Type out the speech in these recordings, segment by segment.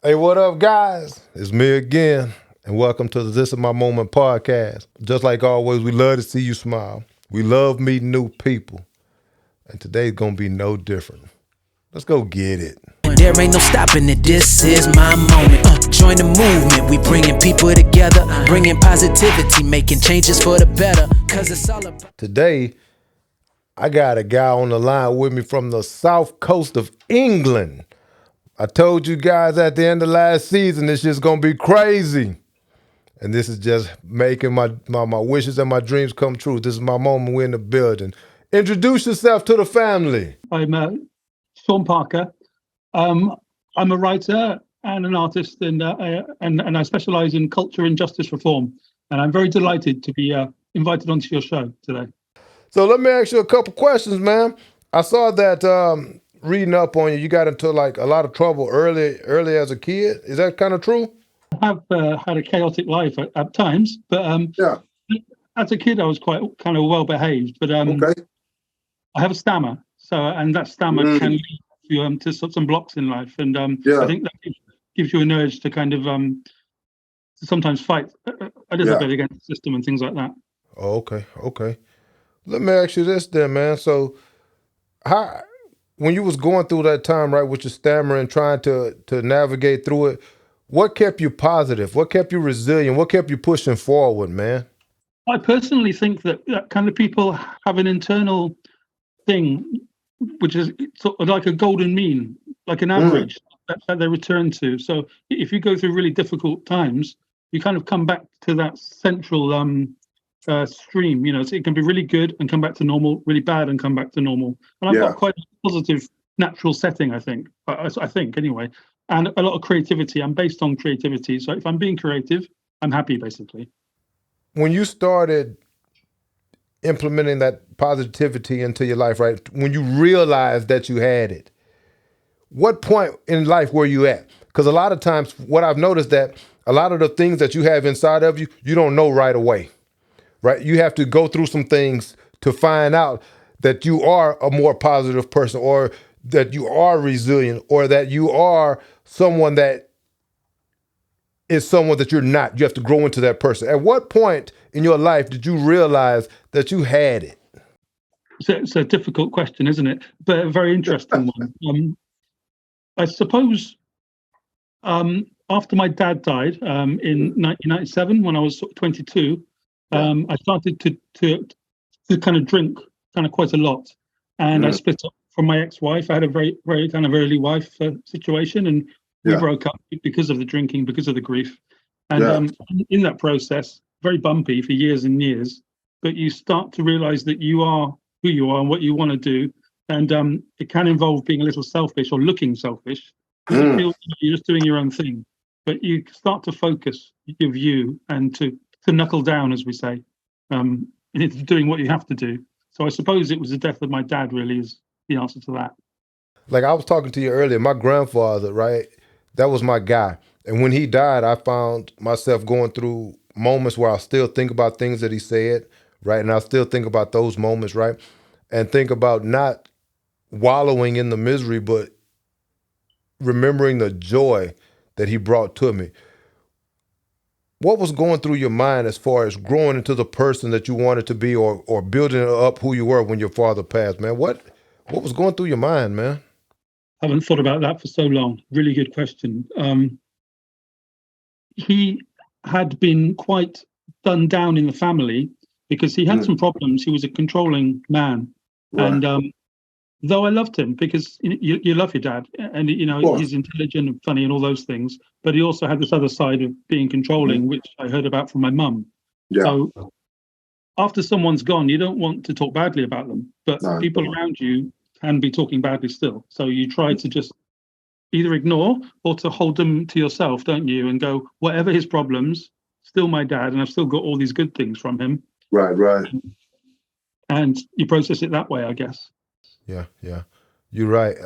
Hey, what up, guys? It's me again, and welcome to the This Is My Moment podcast. Just like always, we love to see you smile. We love meeting new people, and today's gonna be no different. Let's go get it. There ain't no stopping it, this is my moment. Join the movement, we bringing people together, bringing positivity, making changes for the better, cause it's all about... Today, I got a guy on the line with me from the south coast of England. I told you guys at the end of last season, this shit's gonna be crazy. And this is just making my wishes and my dreams come true. This is my moment. We're in the building. Introduce yourself to the family. I'm Sean Parker. I'm a writer and an artist, and I specialise in culture and justice reform. And I'm very delighted to be invited onto your show today. So let me ask you a couple questions, man. I saw that reading up on you, you got into like a lot of trouble early as a kid. Is that kind of true? I have had a chaotic life at times, but Yeah. as a kid I was quite kind of well behaved. But Okay. I have a stammer, and that stammer can lead you to some blocks in life, and I think that gives you an urge to kind of to sometimes fight a little bit against the system and things like that. Oh, okay. Let me ask you this then, man. So how, when you was going through that time, right, with your stammering, trying to navigate through it, what kept you positive? What kept you resilient? What kept you pushing forward, man? I personally think that kind of people have an internal thing, which is sort of like a golden mean, like an average that they return to. So if you go through really difficult times, you kind of come back to that central stream. You know, so it can be really good and come back to normal, really bad and come back to normal. And I've got quite a positive natural setting, I think. I think anyway, and a lot of creativity. I'm based on creativity. So if I'm being creative, I'm happy, basically. When you started implementing that positivity into your life, right, when you realized that you had it, what point in life were you at? Because a lot of times what I've noticed that a lot of the things that you have inside of you, you don't know right away, right? You have to go through some things to find out that you are a more positive person, or that you are resilient, or that you are someone that is someone that you're not. You have to grow into that person. At what point in your life did you realize that you had it? It's a difficult question, isn't it? But a very interesting one. I suppose after my dad died in 1997, when I was 22, I started to kind of drink kind of quite a lot. And I split up from my ex-wife. I had a very, very kind of early wife situation, and we broke up because of the drinking, because of the grief. And in that process, very bumpy for years and years, but you start to realize that you are who you are and what you want to do. And it can involve being a little selfish or looking selfish. It feels like you're just doing your own thing, but you start to focus your view and to knuckle down, as we say, into doing what you have to do. So I suppose it was the death of my dad really is the answer to that. Like I was talking to you earlier, my grandfather, right? That was my guy. And when he died, I found myself going through moments where I still think about things that he said, right? And I still think about those moments, right? And think about not wallowing in the misery, but remembering the joy that he brought to me. What was going through your mind as far as growing into the person that you wanted to be, or building up who you were when your father passed, man? What was going through your mind, man? I haven't thought about that for so long. Really good question. He had been quite done down in the family because he had some problems. He was a controlling man. Right. And though I loved him, because you love your dad, and he's intelligent and funny and all those things, but he also had this other side of being controlling, which I heard about from my mum. So after someone's gone, you don't want to talk badly about them, but people around you can be talking badly still. So you try to just either ignore or to hold them to yourself, don't you? And go, whatever his problems, still my dad, and I've still got all these good things from him. Right. And you process it that way, I guess. Yeah. You're right.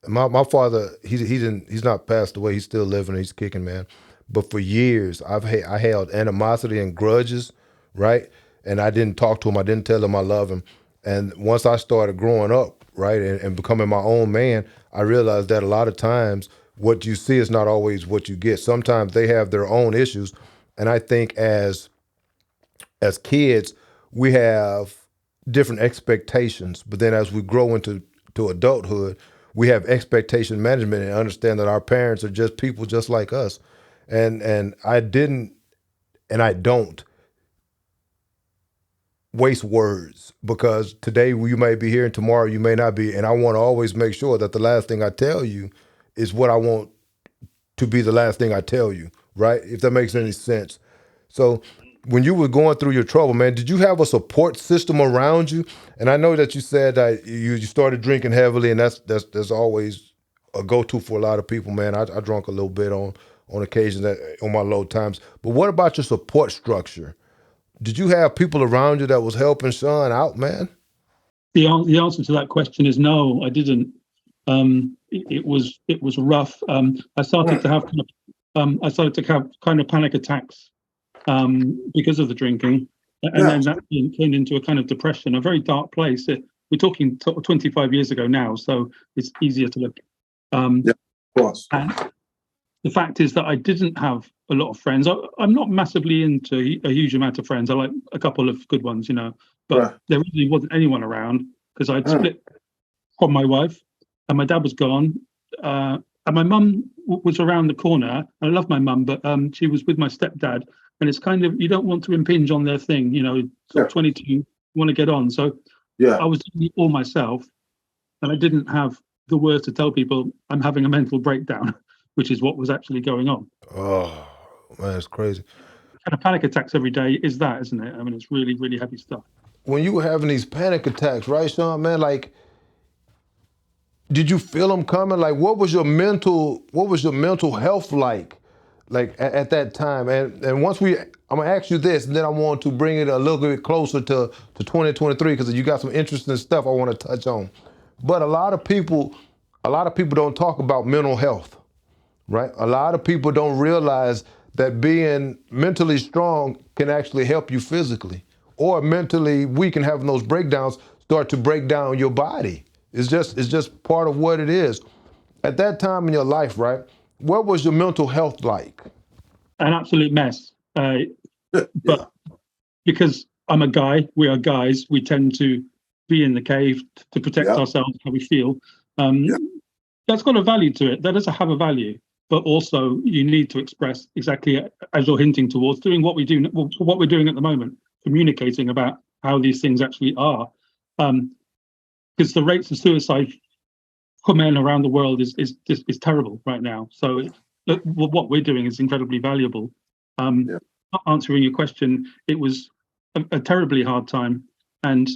My father, he's not passed away. He's still living. He's kicking, man. But for years, I held animosity and grudges, right? And I didn't talk to him. I didn't tell him I love him. And once I started growing up, right, and becoming my own man, I realized that a lot of times what you see is not always what you get. Sometimes they have their own issues, and I think as kids we have different expectations, but then as we grow into adulthood, we have expectation management and understand that our parents are just people just like us. And I didn't and I don't waste words, because today you may be here and tomorrow you may not be, and I want to always make sure that the last thing I tell you is what I want to be the last thing I tell you, right? If that makes any sense. So when you were going through your trouble, man, did you have a support system around you? And I know that you said that you started drinking heavily, and that's always a go-to for a lot of people, man. I drunk a little bit on occasion on my low times. But what about your support structure? Did you have people around you that was helping Sean out, man? The answer to that question is no, I didn't. It was rough. I started to have kind of panic attacks because of the drinking, and then that turned into a kind of depression, a very dark place. We're talking 25 years ago now, so it's easier to look. Yeah, of course. And the fact is that I didn't have a lot of friends. I'm not massively into a huge amount of friends. I like a couple of good ones, but there really wasn't anyone around because I'd split from my wife, and my dad was gone, and my mum was around the corner. I love my mum, but she was with my stepdad, and it's kind of, you don't want to impinge on their thing, sort of 22, you want to get on. So I was doing it all myself, and I didn't have the words to tell people I'm having a mental breakdown, which is what was actually going on. Oh, man, it's crazy. Kind of panic attacks every day is that, isn't it? I mean, it's really, really heavy stuff. When you were having these panic attacks, right, Sean, man, like, did you feel them coming? Like, what was your mental health like at that time? And once I'm gonna ask you this, and then I want to bring it a little bit closer to 2023, because you got some interesting stuff I want to touch on. But a lot of people don't talk about mental health, right? A lot of people don't realize that being mentally strong can actually help you physically, or mentally weak and having those breakdowns start to break down your body. It's just part of what it is. At that time in your life, right, what was your mental health like? An absolute mess. But because I'm a guy, we are guys, we tend to be in the cave to protect ourselves, how we feel. That's got a value to it. That does have a value. But also you need to express exactly as you're hinting towards, doing what we do, what we're doing at the moment, communicating about how these things actually are. Because the rates of suicide for men around the world is terrible right now. So what we're doing is incredibly valuable. Answering your question, it was a terribly hard time. And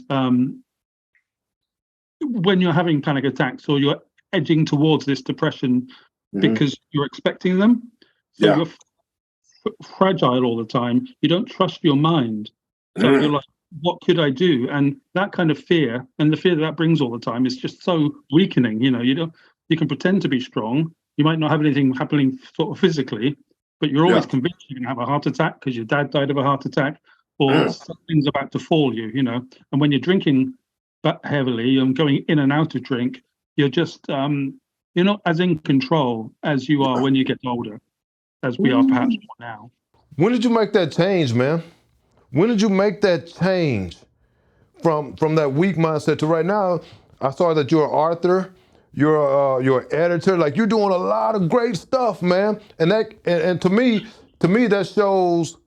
when you're having panic attacks or you're edging towards this depression because you're expecting them, so you're fragile all the time. You don't trust your mind. So you're like, what could I do? And that kind of fear, and the fear that brings all the time, is just so weakening. You can pretend to be strong. You might not have anything happening sort of physically, but you're always convinced you're going to have a heart attack because your dad died of a heart attack, or something's about to fall you. And when you're drinking that heavily and going in and out of drink, you're just you're not as in control as you are when you get older, as we are perhaps more now. When did you make that change, man? When did you make that change from that weak mindset to right now? I saw that you're an author, you're an editor, like you're doing a lot of great stuff, man. And to me that shows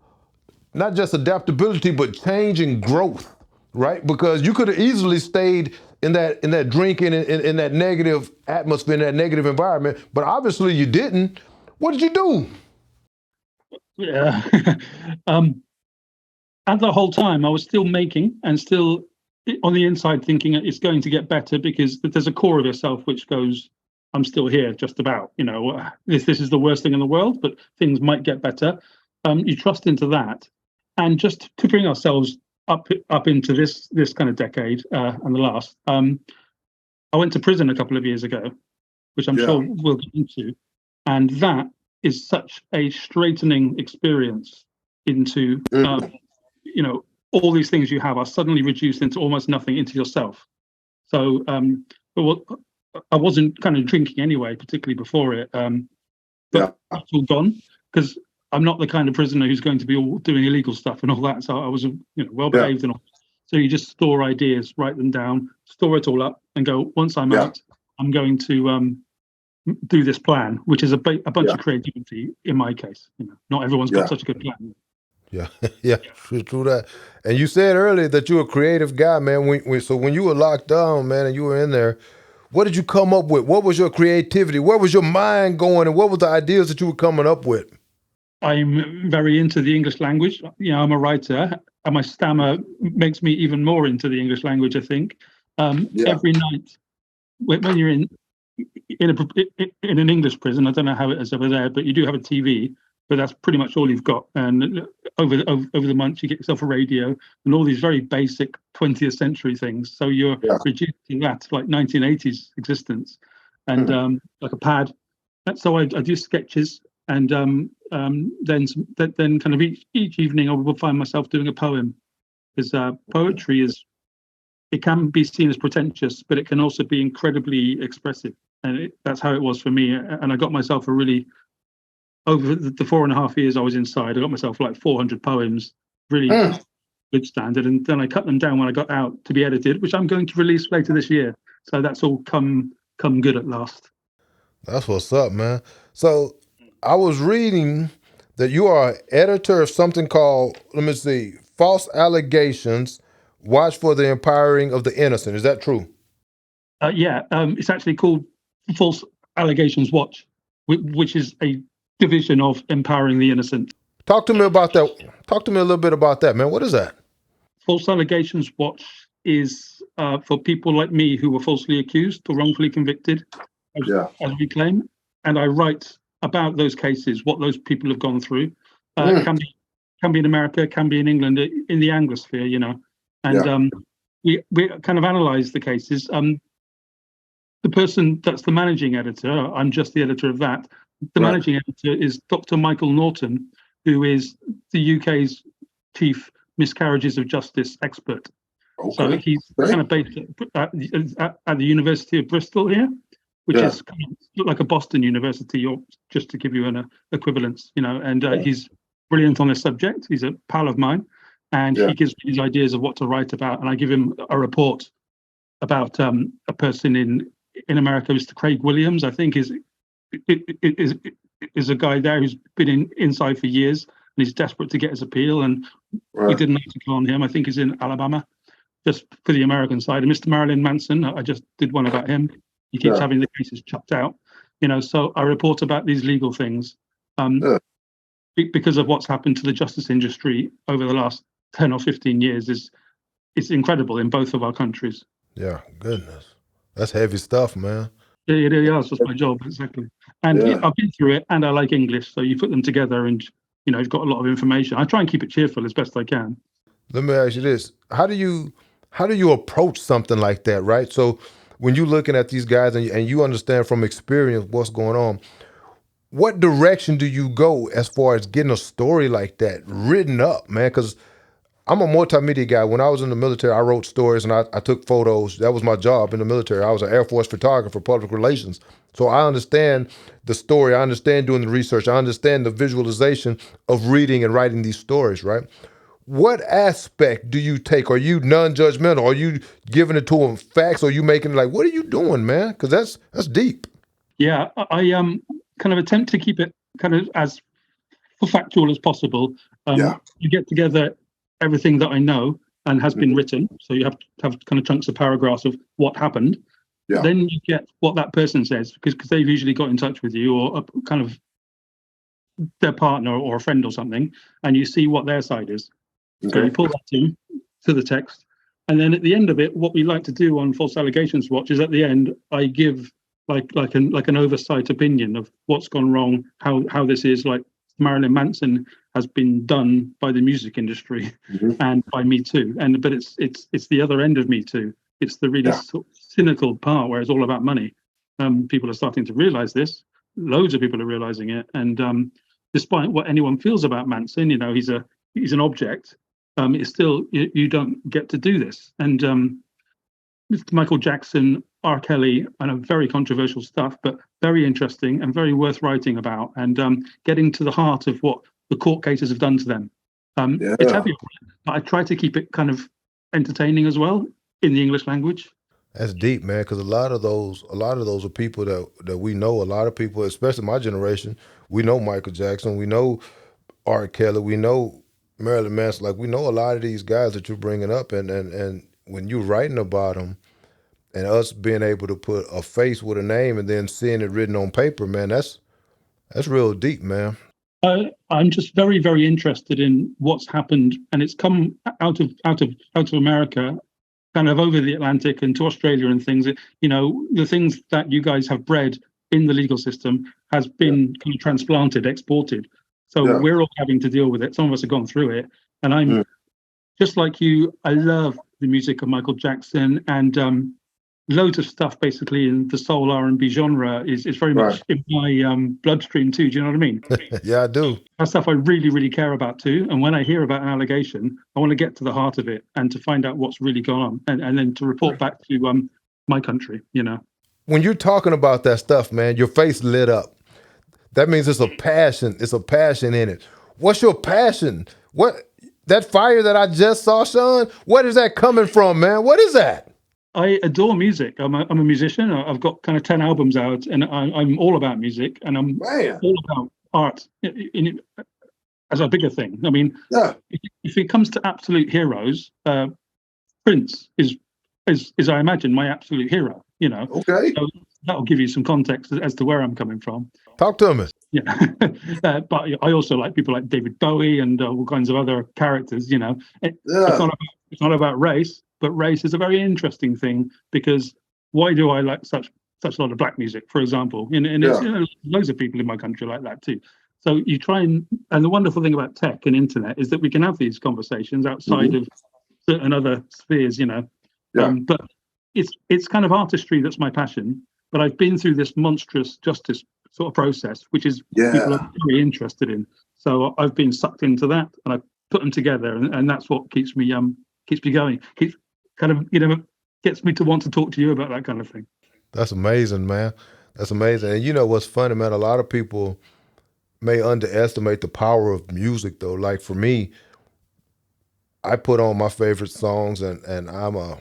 not just adaptability, but change and growth, right? Because you could have easily stayed in that drinking, in that negative atmosphere, in that negative environment, but obviously you didn't. What did you do? Yeah. And the whole time I was still making and still on the inside thinking it's going to get better, because there's a core of yourself which goes, I'm still here, just about, this is the worst thing in the world, but things might get better. You trust into that. And just to bring ourselves up into this kind of decade and the last, I went to prison a couple of years ago, which I'm sure we'll get into. And that is such a straightening experience into, all these things you have are suddenly reduced into almost nothing, into yourself. So I wasn't kind of drinking anyway, particularly before it. But Yeah. it's all gone because I'm not the kind of prisoner who's going to be all doing illegal stuff and all that. So I was, well behaved and all. So you just store ideas, write them down, store it all up, and go. Once I'm out, I'm going to do this plan, which is a bunch of creativity. In my case, not everyone's got such a good plan. Yeah, yeah, true that. And you said earlier that you're a creative guy, man. So when you were locked down, man, and you were in there, what did you come up with? What was your creativity? Where was your mind going? And what was the ideas that you were coming up with? I'm very into the English language. I'm a writer, and my stammer makes me even more into the English language, I think. Every night, when you're in an English prison, I don't know how it is over there, but you do have a TV, but that's pretty much all you've got. And over the months, you get yourself a radio and all these very basic 20th century things. So you're reducing that to like 1980s existence, and like a pad. So I do sketches, and then kind of each evening I will find myself doing a poem, because poetry it can be seen as pretentious, but it can also be incredibly expressive, and that's how it was for me. And I got myself over the 4.5 years I was inside, I got myself like 400 poems, really good standard, and then I cut them down when I got out to be edited, which I'm going to release later this year. So that's all come good at last. That's what's up, man. So I was reading that you are editor of something called, let me see, False Allegations, Watch for the Empowering of the Innocent. Is that true? It's actually called False Allegations Watch, which is a division of Empowering the Innocent. Talk to me about that. Talk to me a little bit about that, man. What is that? False Allegations Watch is for people like me who were falsely accused or wrongfully convicted, as we claim. And I write about those cases, what those people have gone through. Can be in America, can be in England, in the Anglosphere, And we kind of analyze the cases. The person that's the managing editor, I'm just the editor of that. The managing editor is Dr. Michael Norton, who is the UK's chief miscarriages of justice expert. Okay. So he's kind of based at the University of Bristol here, which is kind of like a Boston University, or just to give you an equivalence, and he's brilliant on this subject. He's a pal of mine, and he gives me his ideas of what to write about, and I give him a report about a person in America, Mr. Craig Williams, I think is a guy there who's been inside for years, and he's desperate to get his appeal, and we did an article on him. I think he's in Alabama, just for the American side. And Mr. Marilyn Manson, I just did one about him. He keeps having the cases chucked out, so I report about these legal things because of what's happened to the justice industry over the last 10 or 15 years. It's incredible in both of our countries. Yeah, goodness. That's heavy stuff, man. Yeah, it really is. That's my job, exactly. And I've been through it, and I like English, so you put them together, and you've got a lot of information. I try and keep it cheerful as best I can. Let me ask you this: How do you approach something like that, right? So when you're looking at these guys and you understand from experience what's going on, what direction do you go as far as getting a story like that written up, man? Because I'm a multimedia guy. When I was in the military, I wrote stories and I took photos. That was my job in the military. I was an Air Force photographer, public relations. So I understand the story. I understand doing the research. I understand the visualization of reading and writing these stories, right? What aspect do you take? Are you non-judgmental? Are you giving it to them facts? Or are you making like, what are you doing, man? Because that's deep. Yeah, I kind of attempt to keep it kind of as factual as possible. You get together everything that I know and has been written. So you have to have kind of chunks of paragraphs of what happened. Then you get what that person says, because they've usually got in touch with you, or kind of their partner or a friend or something, and you see what their side is. So you pull that in to the text, and then at the end of it, what we like to do on False Allegations Watch is at the end I give like an oversight opinion of what's gone wrong, how this is. Like Marilyn Manson has been done by the music industry and by Me Too, but it's the other end of Me Too. It's the really sort of cynical part where it's all about money. People are starting to realize this. Loads of people are realizing it, and despite what anyone feels about Manson, he's an object. It's still you don't get to do this. And Mr. Michael Jackson R. Kelly, I know very controversial stuff, but very interesting and very worth writing about, and getting to the heart of what the court cases have done to them. It's heavy, but I try to keep it kind of entertaining as well in the English language. That's deep, man. Because a lot of those are people that we know. A lot of people, especially my generation, we know Michael Jackson, we know R. Kelly, we know Marilyn Manson. Like, we know a lot of these guys that you're bringing up, and when you're writing about them, and us being able to put a face with a name and then seeing it written on paper, man, that's real deep, man. I'm just very, very interested in what's happened, and it's come out of America, kind of over the Atlantic and to Australia and things. You know, the things that you guys have bred in the legal system has been kind of transplanted, exported. So we're all having to deal with it. Some of us have gone through it, and I'm just like you. I love the music of Michael Jackson, and loads of stuff basically in the soul R&B genre is very much in my bloodstream too. Do you know what I mean? Yeah, I do. That's stuff I really, really care about too. And when I hear about an allegation, I want to get to the heart of it and to find out what's really gone on, and then to report back to my country, you know. When you're talking about that stuff, man, your face lit up. That means it's a passion. It's a passion in it. What's your passion? What, that fire that I just saw, Sean? What is that coming from, man? What is that? I adore music. I'm a musician. I've got kind of 10 albums out, and I'm all about music, and I'm all about art as a bigger thing. I mean, if it comes to absolute heroes, Prince is I imagine my absolute hero. You know, Okay. So that'll give you some context as to where I'm coming from. Talk to me. Yeah, but I also like people like David Bowie and all kinds of other characters. You know, it's not about race. But race is a very interesting thing, because why do I like such a lot of black music, for example? And it's, you know, loads of people in my country like that too. So you try and the wonderful thing about tech and internet is that we can have these conversations outside of certain other spheres, you know. But it's kind of artistry that's my passion. But I've been through this monstrous justice sort of process, which is people are very interested in. So I've been sucked into that, and I put them together, and that's what keeps me going. Keeps kind of, you know, gets me to want to talk to you about that kind of thing. That's amazing, man. That's amazing. And you know what's funny, man? A lot of people may underestimate the power of music, though. Like for me, I put on my favorite songs, and I'm an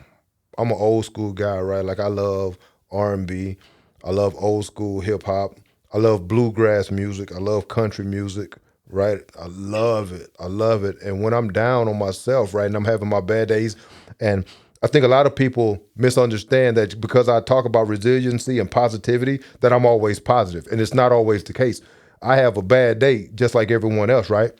old school guy, right? Like I love R&B, I love old school hip hop, I love bluegrass music, I love country music, right? I love it. I love it. And when I'm down on myself, right, and I'm having my bad days, and I think a lot of people misunderstand that because I talk about resiliency and positivity, that I'm always positive. And it's not always the case. I have a bad day just like everyone else, right?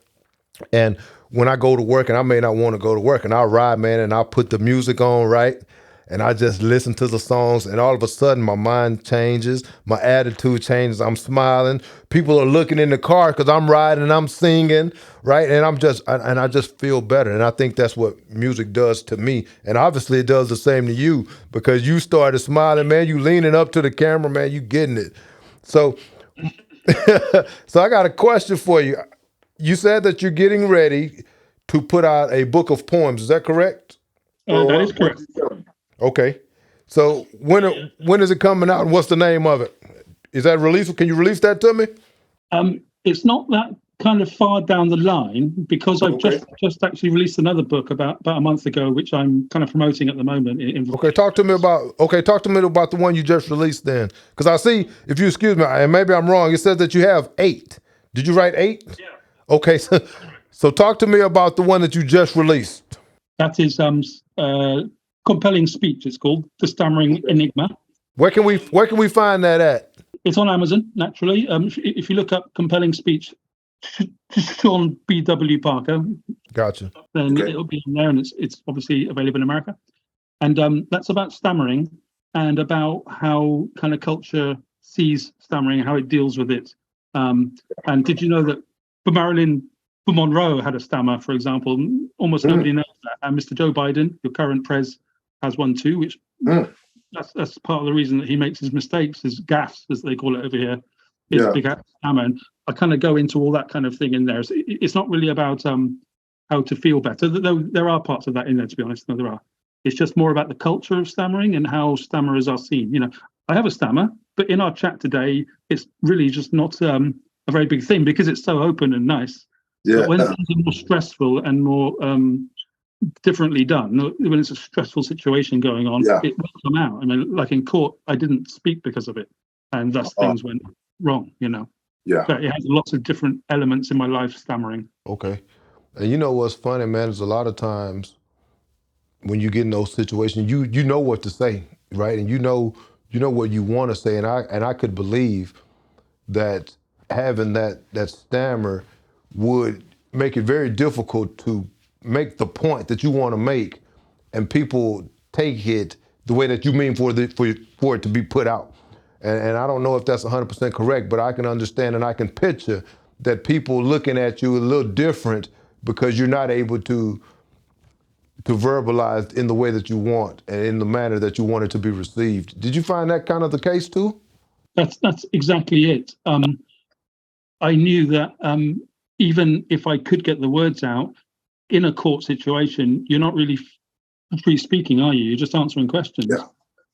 And when I go to work, and I may not want to go to work, and I'll ride, man, and I'll put the music on, right? And I just listen to the songs, and all of a sudden my mind changes, my attitude changes, I'm smiling. People are looking in the car because I'm riding and I'm singing, right? And I just feel better. And I think that's what music does to me. And obviously it does the same to you, because you started smiling, man. You leaning up to the camera, man, you getting it. So, so I got a question for you. You said that you're getting ready to put out a book of poems. Is that correct? That is correct. Okay. So when is it coming out, and what's the name of it? Is that released? Can you release that to me? It's not that kind of far down the line, because I've just actually released another book about a month ago, which I'm kind of promoting at the moment. Okay, talk to me about the one you just released then. Because I see, if you excuse me, and maybe I'm wrong, it says that you have 8. Did you write 8? Yeah. Okay, so talk to me about the one that you just released. That is Compelling Speech, it's called, The Stammering Enigma. Where can we find that at? It's on Amazon, naturally. If you look up Compelling Speech, Sean B.W. Parker. Gotcha. Then it'll be in there, and it's obviously available in America. And that's about stammering, and about how kind of culture sees stammering, how it deals with it. And did you know that Marilyn Monroe had a stammer, for example? Almost nobody knows that. And Mr. Joe Biden, your current pres, has one too, which that's part of the reason that he makes his mistakes, his gaffes, as they call it over here. Is big stammer. And I kind of go into all that kind of thing in there. So it's not really about how to feel better. Though there are parts of that in there, to be honest. No, there are. It's just more about the culture of stammering and how stammerers are seen. I have a stammer, but in our chat today, it's really just not a very big thing because it's so open and nice. Yeah. But when things are more stressful and more differently done, when it's a stressful situation going on, it will come out. I mean, like in court, I didn't speak because of it, and thus things went wrong. Yeah. But it has lots of different elements in my life, stammering. Okay. And you know what's funny, man, is a lot of times when you get in those situations, you know what to say, right? And you know what you want to say. And I could believe that having that stammer would make it very difficult to make the point that you want to make, and people take it the way that you mean for it to be put out. And I don't know if that's 100% correct, but I can understand and I can picture that people looking at you a little different because you're not able to verbalize in the way that you want and in the manner that you want it to be received. Did you find that kind of the case too? That's exactly it. I knew that even if I could get the words out in a court situation, you're not really free speaking, are you? You're just answering questions. Yeah.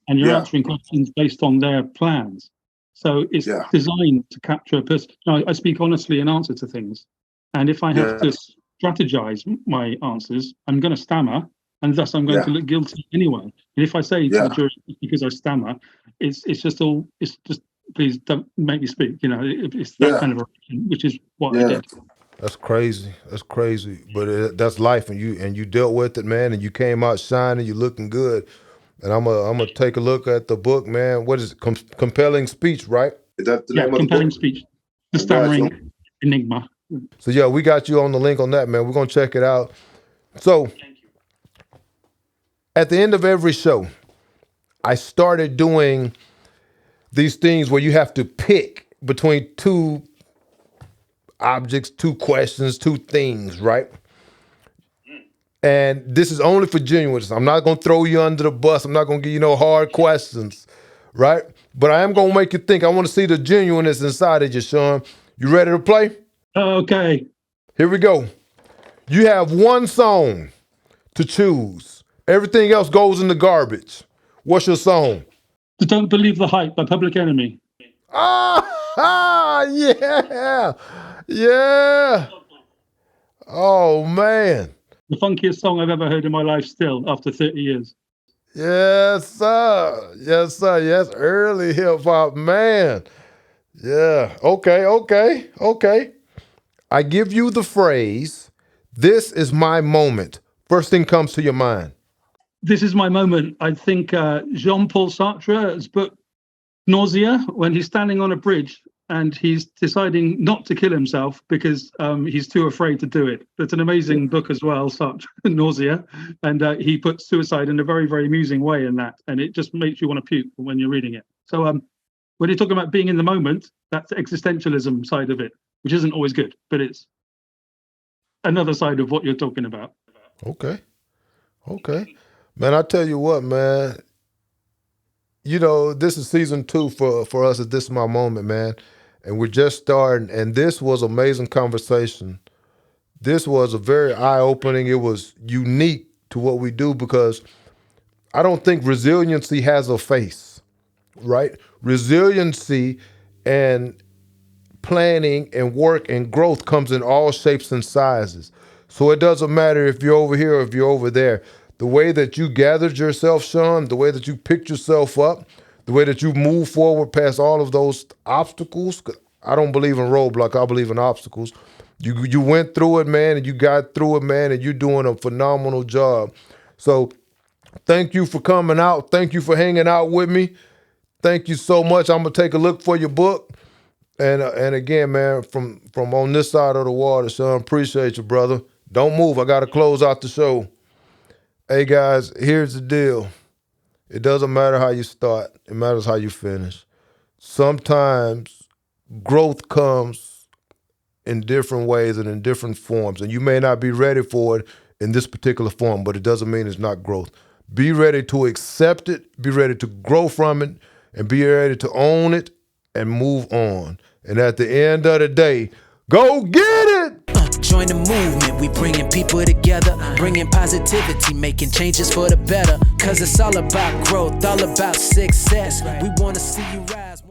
And you're answering questions based on their plans. So it's designed to capture a person. I speak honestly in answer to things. And if I have to strategize my answers, I'm going to stammer, and thus I'm going to look guilty anyway. And if I say to the jury, because I stammer, it's just please don't make me speak. It's that kind of a reaction, which is what I did. That's crazy. That's crazy. But that's life, and you dealt with it, man, and you came out shining. You looking good. And I'm gonna take a look at the book, man. What is it? Compelling speech, right? Is that the name of the Compelling book? Speech, the stammering enigma. So yeah, we got you on the link on that, man. We're gonna check it out. So at the end of every show, I started doing these things where you have to pick between two objects, two questions, two things, right? And this is only for genuineness. I'm not gonna throw you under the bus. I'm not gonna give you no hard questions, right? But I am gonna make you think. I wanna see the genuineness inside of you, Sean. You ready to play? Okay. Here we go. You have one song to choose. Everything else goes in the garbage. What's your song? Don't Believe the Hype by Public Enemy. Yeah. Yeah. Oh, man. The funkiest song I've ever heard in my life still, after 30 years. Yes, sir. Yes, sir. Yes, early hip hop, man. Yeah. Okay. I give you the phrase, "This is my moment." First thing comes to your mind. This is my moment. I think Jean-Paul Sartre's book, Nausea, when he's standing on a bridge and he's deciding not to kill himself because he's too afraid to do it. It's an amazing book as well, Sartre, Nausea. And he puts suicide in a very, very amusing way in that. And it just makes you want to puke when you're reading it. So when you're talking about being in the moment, that's the existentialism side of it, which isn't always good, but it's another side of what you're talking about. Okay. Man, I tell you what, man. This is season 2 for us at This Is My Moment, man. And we're just starting, and this was an amazing conversation. This was a very eye-opening. It was unique to what we do because I don't think resiliency has a face, right? Resiliency and planning and work and growth comes in all shapes and sizes. So it doesn't matter if you're over here or if you're over there. The way that you gathered yourself, Sean, the way that you picked yourself up, the way that you move forward past all of those obstacles. I don't believe in roadblocks, I believe in obstacles. You went through it, man, and you got through it, man, and you're doing a phenomenal job. So thank you for coming out. Thank you for hanging out with me. Thank you so much. I'm gonna take a look for your book. And again, man, from on this side of the water, Sean, appreciate you, brother. Don't move. I got to close out the show. Hey, guys, here's the deal. It doesn't matter how you start. It matters how you finish. Sometimes growth comes in different ways and in different forms, and you may not be ready for it in this particular form, but it doesn't mean it's not growth. Be ready to accept it, be ready to grow from it, and be ready to own it and move on. And at the end of the day, go get it! Join the movement, we bringing people together, bringing positivity, making changes for the better. Cause it's all about growth, all about success. We wanna see you rise.